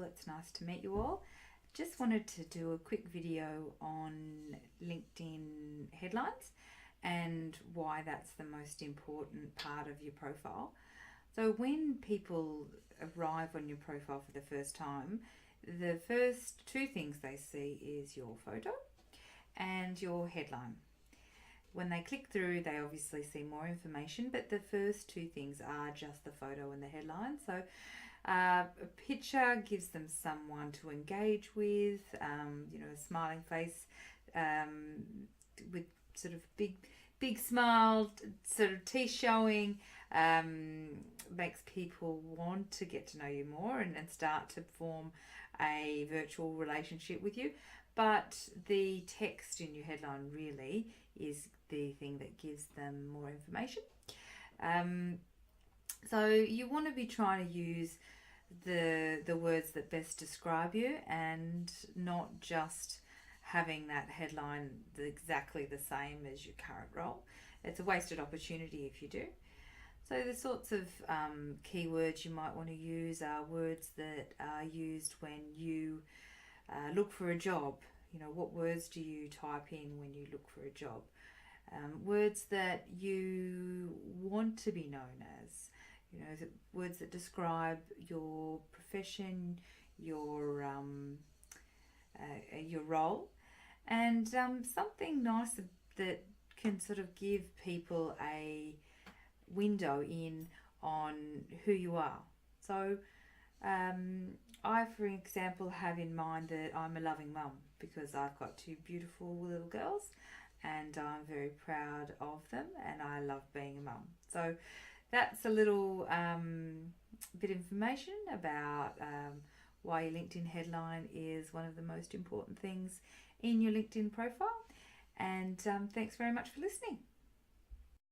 It's nice to meet you all. Just wanted to do a quick video on LinkedIn headlines and why that's the most important part of your profile. So when people arrive on your profile for the first time, the first two things they see is your photo and your headline. When they click through, they obviously see more information, but the first two things are just the photo and the headline. So a picture gives them someone to engage with, a smiling face with sort of big smile, sort of teeth showing, makes people want to get to know you more and start to form a virtual relationship with you. But the text in your headline really is the thing that gives them more information. So you want to be trying to use the words that best describe you and not just having that headline exactly the same as your current role. It's a wasted opportunity if you do. So the sorts of keywords you might want to use are words that are used when you look for a job. What words do you type in when you look for a job? Words that you want to be known as, words that describe your profession, your role, and something nice that can sort of give people a window in on who you are. So I, for example, have in mind that I'm a loving mum because I've got two beautiful little girls and I'm very proud of them and I love being a mum. So that's a little bit of information about why your LinkedIn headline is one of the most important things in your LinkedIn profile. And thanks very much for listening.